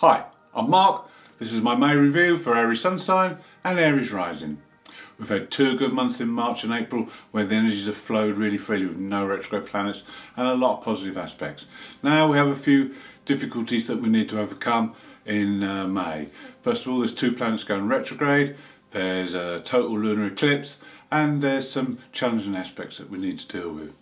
Hi, I'm Mark. This is my May review for Aries Sun sign and Aries rising. We've had 2 good months in March and April where the energies have flowed really freely with no retrograde planets and a lot of positive aspects. Now we have a few difficulties that we need to overcome in May. First of all, there's 2 planets going retrograde, there's a total lunar eclipse, and there's some challenging aspects that we need to deal with.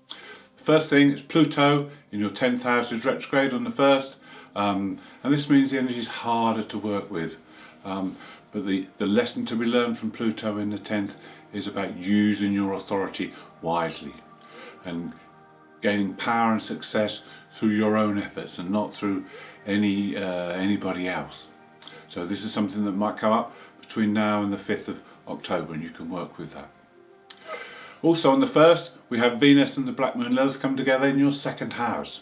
The first thing is Pluto in your 10th house is retrograde on the 1st. And this means the energy is harder to work with. But the lesson to be learned from Pluto in the 10th is about using your authority wisely and gaining power and success through your own efforts and not through anybody else. So this is something that might come up between now and the 5th of October, and you can work with that. Also on the 1st, we have Venus and the Black Moon Lilith come together in your 2nd house.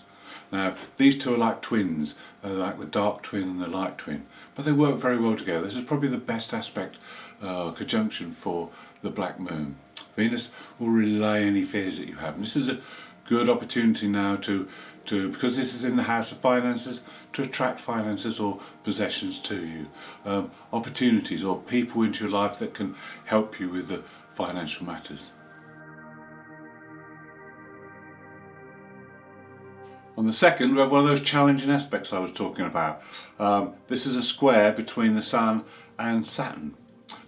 Now, these two are like twins, like the dark twin and the light twin, but they work very well together. This is probably the best aspect, conjunction for the Black Moon. Venus will relay any fears that you have, and this is a good opportunity now to because this is in the house of finances, to attract finances or possessions to you, opportunities or people into your life that can help you with the financial matters. On the 2nd, we have one of those challenging aspects I was talking about. This is a square between the Sun and Saturn.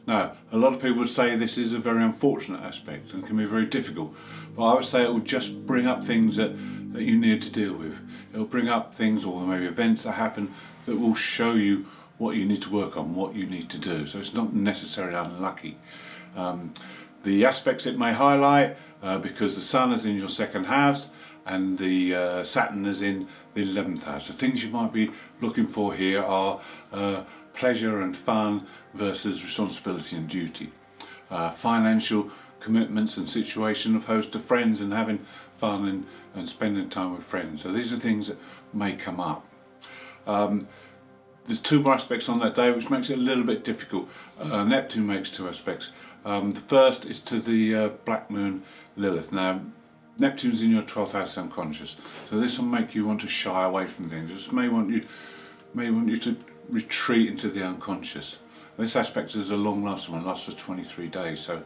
Now, a lot of people would say this is a very unfortunate aspect and can be very difficult, but I would say it will just bring up things that you need to deal with. It will bring up things or maybe events that happen that will show you what you need to work on, what you need to do. So it's not necessarily unlucky. The aspects it may highlight, because the Sun is in your 2nd house and the Saturn is in the 11th house. The things you might be looking for here are pleasure and fun versus responsibility and duty. Financial commitments and situation opposed to friends and having fun and spending time with friends. So these are things that may come up. There's 2 more aspects on that day which makes it a little bit difficult. Neptune makes 2 aspects. The first is to the Black Moon Lilith. Now, Neptune's in your 12th house unconscious, so this will make you want to shy away from things. This may want you to retreat into the unconscious. This aspect is a long-lasting one, lasts for 23 days. So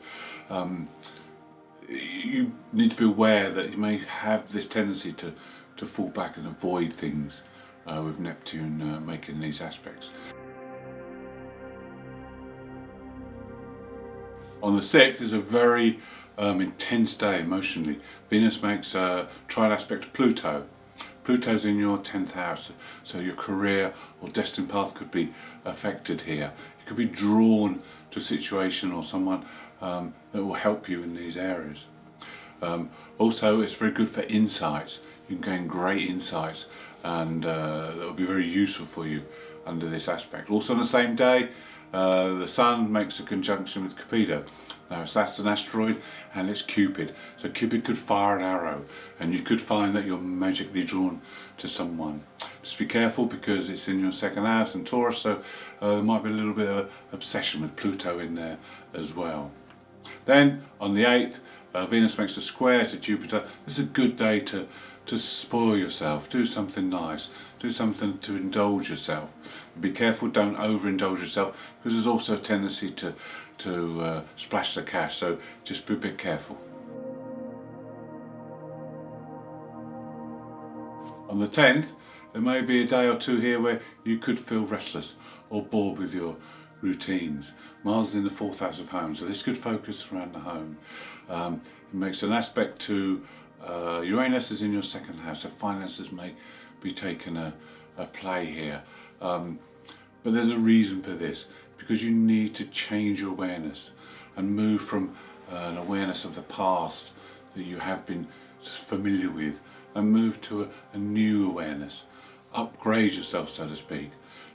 you need to be aware that you may have this tendency to fall back and avoid things with Neptune making these aspects. On the 6th is a very intense day emotionally. Venus makes a trial aspect to Pluto. Pluto's in your 10th house, so your career or destined path could be affected here. You could be drawn to a situation or someone that will help you in these areas. Also, it's very good for insights. You can gain great insights, and that will be very useful for you under this aspect. Also on the same day, the Sun makes a conjunction with Cupido. Now that's an asteroid and it's Cupid. So Cupid could fire an arrow and you could find that you're magically drawn to someone. Just be careful because it's in your 2nd house and Taurus, so there might be a little bit of obsession with Pluto in there as well. Then on the 8th, Venus makes a square to Jupiter. This is a good day to spoil yourself, do something nice, do something to indulge yourself. Be careful, don't overindulge yourself, because there's also a tendency to splash the cash, so just be a bit careful. On the 10th, there may be a day or 2 here where you could feel restless or bored with your routines. Mars is in the 4th house of home, so this could focus around the home. It makes an aspect to Uranus is in your 2nd house, so finances may be taking a play here. But there's a reason for this, because you need to change your awareness and move from an awareness of the past that you have been familiar with and move to a new awareness. Upgrade yourself, so to speak.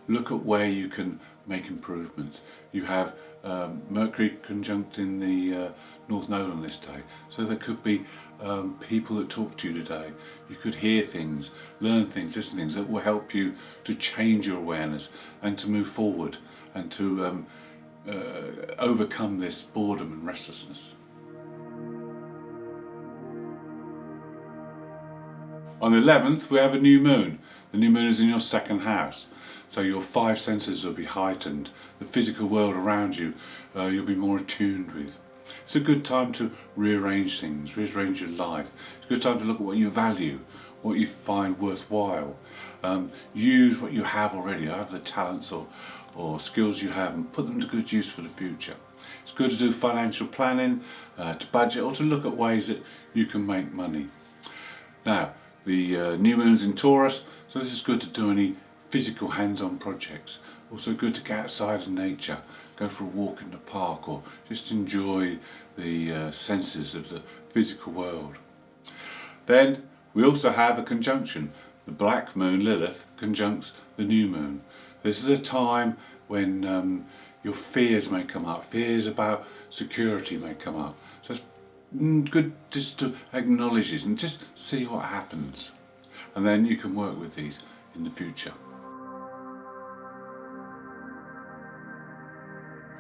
Look at where you can make improvements. You have Mercury conjunct in the North Node on this day, so there could be people that talk to you today. You could hear things, learn things, listen to things that will help you to change your awareness and to move forward and to overcome this boredom and restlessness. On the 11th, we have a new moon. The new moon is in your second house. So your five senses will be heightened. The physical world around you, you'll be more attuned with. It's a good time to rearrange things, rearrange your life. It's a good time to look at what you value, what you find worthwhile. Use what you have already, have the talents or skills you have, and put them to good use for the future. It's good to do financial planning, to budget, or to look at ways that you can make money. Now, the new moon's in Taurus, so this is good to do any physical hands-on projects. Also good to get outside in nature, go for a walk in the park, or just enjoy the senses of the physical world. Then we also have a conjunction. The black moon, Lilith, conjuncts the new moon. This is a time when your fears may come up. Fears about security may come up. So it's good just to acknowledge it and just see what happens. And then you can work with these in the future.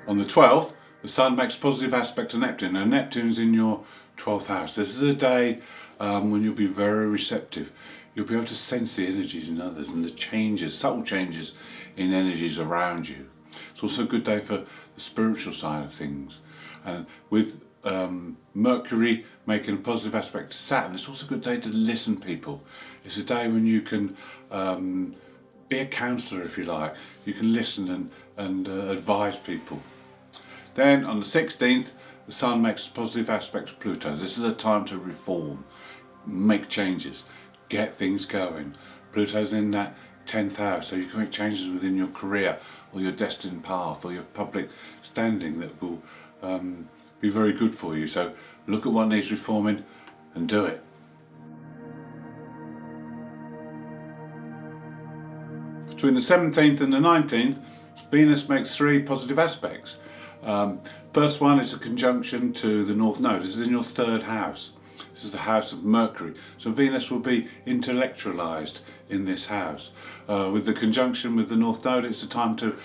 On the 12th, the Sun makes a positive aspect to Neptune. Now Neptune's in your 12th house. This is a day when you'll be very receptive. You'll be able to sense the energies in others and the changes, subtle changes in energies around you. It's also a good day for the spiritual side of things. And with Mercury making a positive aspect to Saturn, it's also a good day to listen to people. It's a day when you can be a counsellor, if you like. You can listen and advise people. Then on the 16th, the Sun makes a positive aspect to Pluto. This is a time to reform, make changes, get things going. Pluto's in that 10th house, so you can make changes within your career or your destined path or your public standing that will be very good for you. So look at what needs reforming and do it. Between the 17th and the 19th, Venus makes three positive aspects. First one is a conjunction to the North Node. This is in your third house. This is the house of Mercury. So Venus will be intellectualized in this house. With the conjunction with the North Node, it's a time to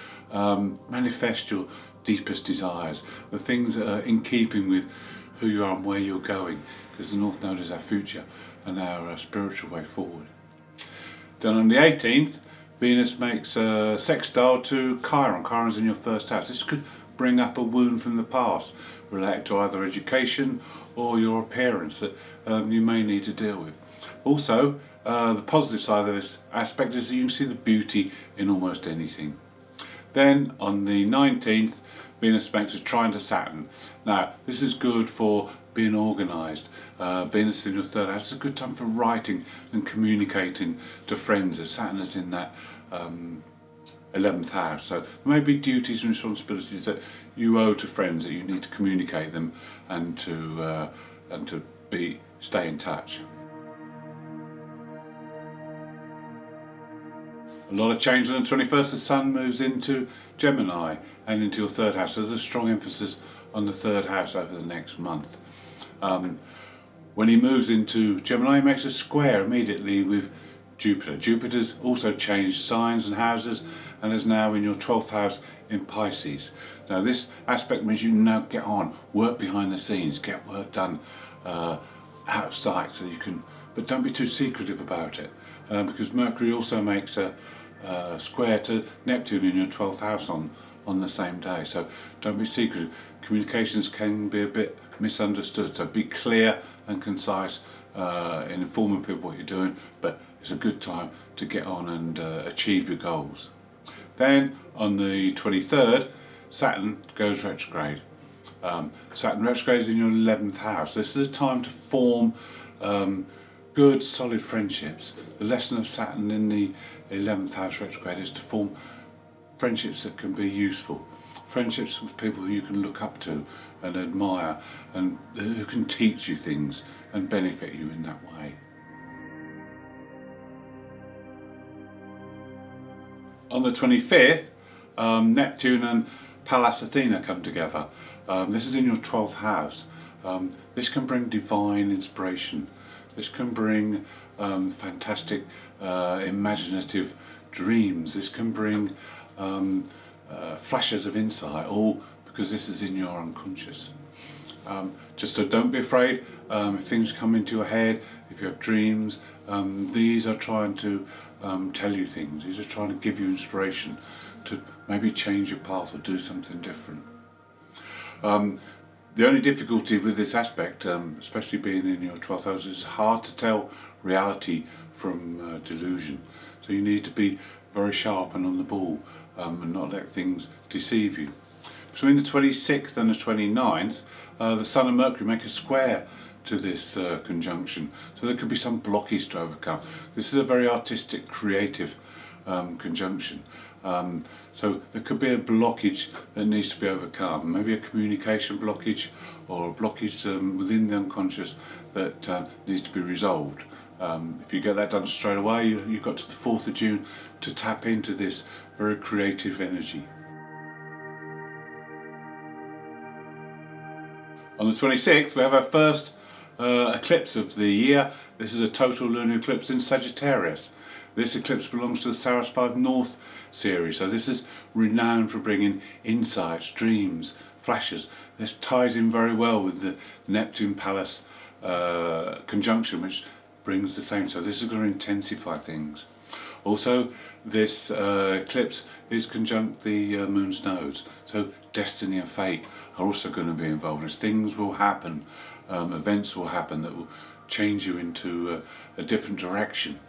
manifest your deepest desires, the things that are in keeping with who you are and where you're going, because the North Node is our future and our spiritual way forward. Then on the 18th, Venus makes a sextile to Chiron. Chiron's in your first house. This could bring up a wound from the past related to either education or your appearance that you may need to deal with. Also, the positive side of this aspect is that you can see the beauty in almost anything. Then on the 19th, Venus makes a trine to Saturn. Now, this is good for being organised. Venus in your third house is a good time for writing and communicating to friends, as Saturn is in that 11th house. So there may be duties and responsibilities that you owe to friends that you need to communicate them and to stay in touch. A lot of change on the 21st. The Sun moves into Gemini and into your third house. So there's a strong emphasis on the third house over the next month. When he moves into Gemini, he makes a square immediately with Jupiter. Jupiter's also changed signs and houses and is now in your 12th house in Pisces. Now this aspect means you now get on, work behind the scenes, get work done out of sight, so you can, but don't be too secretive about it, because Mercury also makes a square to Neptune in your 12th house on the same day. So don't be secretive. Communications can be a bit misunderstood, so be clear and concise in informing people what you're doing, but it's a good time to get on and achieve your goals. Then on the 23rd, Saturn goes retrograde. Saturn retrogrades in your 11th house. This is a time to form good, solid friendships. The lesson of Saturn in the 11th house retrograde is to form friendships that can be useful. Friendships with people who you can look up to and admire, and who can teach you things and benefit you in that way. On the 25th, Neptune and Pallas Athena come together. This is in your 12th house. This can bring divine inspiration. This can bring fantastic imaginative dreams. This can bring flashes of insight, all because this is in your unconscious. Just so don't be afraid if things come into your head, if you have dreams. These are trying to tell you things. These are trying to give you inspiration to maybe change your path or do something different. The only difficulty with this aspect, especially being in your 12th house, is hard to tell reality from delusion. So you need to be very sharp and on the ball and not let things deceive you. Between the 26th and the 29th, the Sun and Mercury make a square to this conjunction. So there could be some blockage to overcome. This is a very artistic, creative conjunction. So there could be a blockage that needs to be overcome, maybe a communication blockage or a blockage within the unconscious that needs to be resolved. If you get that done straight away, you've got to the 4th of June to tap into this very creative energy. On the 26th, we have our first eclipse of the year. This is a total lunar eclipse in Sagittarius. This eclipse belongs to the Saros 5 North series, so this is renowned for bringing insights, dreams, flashes. This ties in very well with the Neptune Pallas conjunction, which brings the same, so this is going to intensify things. Also, this eclipse is conjunct the moon's nodes, so destiny and fate are also going to be involved. As things will happen, events will happen that will change you into a different direction.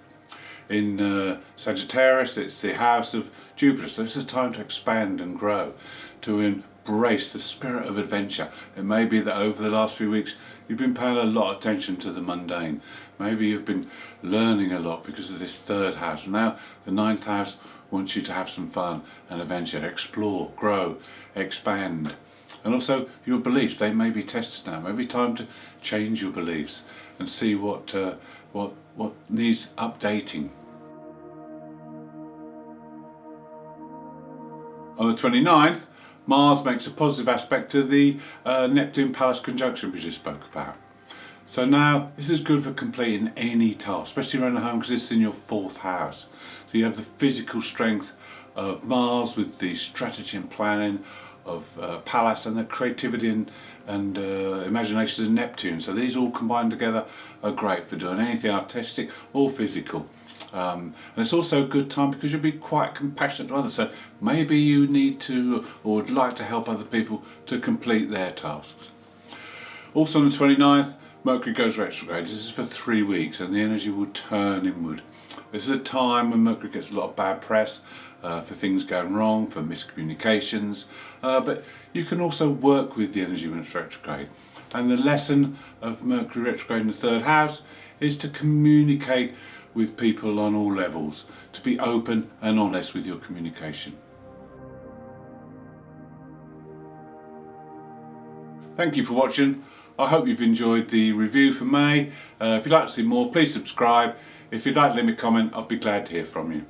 In Sagittarius, it's the house of Jupiter, so it's a time to expand and grow, to embrace the spirit of adventure. It may be that over the last few weeks you've been paying a lot of attention to the mundane. Maybe you've been learning a lot because of this 3rd house. Now the 9th house wants you to have some fun and adventure, explore, grow, expand. And also your beliefs, they may be tested now. Maybe time to change your beliefs and see what needs updating. On the 29th, Mars makes a positive aspect to the Neptune Pallas conjunction we just spoke about. So now this is good for completing any task, especially around the home, because it's in your 4th house. So you have the physical strength of Mars with the strategy and planning of Pallas, and the creativity and imagination of Neptune. So these all combined together are great for doing anything artistic or physical. And it's also a good time because you'll be quite compassionate to others. So maybe you need to or would like to help other people to complete their tasks. Also on the 29th, Mercury goes retrograde. This is for 3 weeks and the energy will turn inward. This is a time when Mercury gets a lot of bad press for things going wrong, for miscommunications, but you can also work with the energy when it's retrograde. And the lesson of Mercury retrograde in the 3rd house is to communicate with people on all levels, to be open and honest with your communication. Thank you for watching. I hope you've enjoyed the review for May. If you'd like to see more, please subscribe. If you'd like to leave me a comment, I'd be glad to hear from you.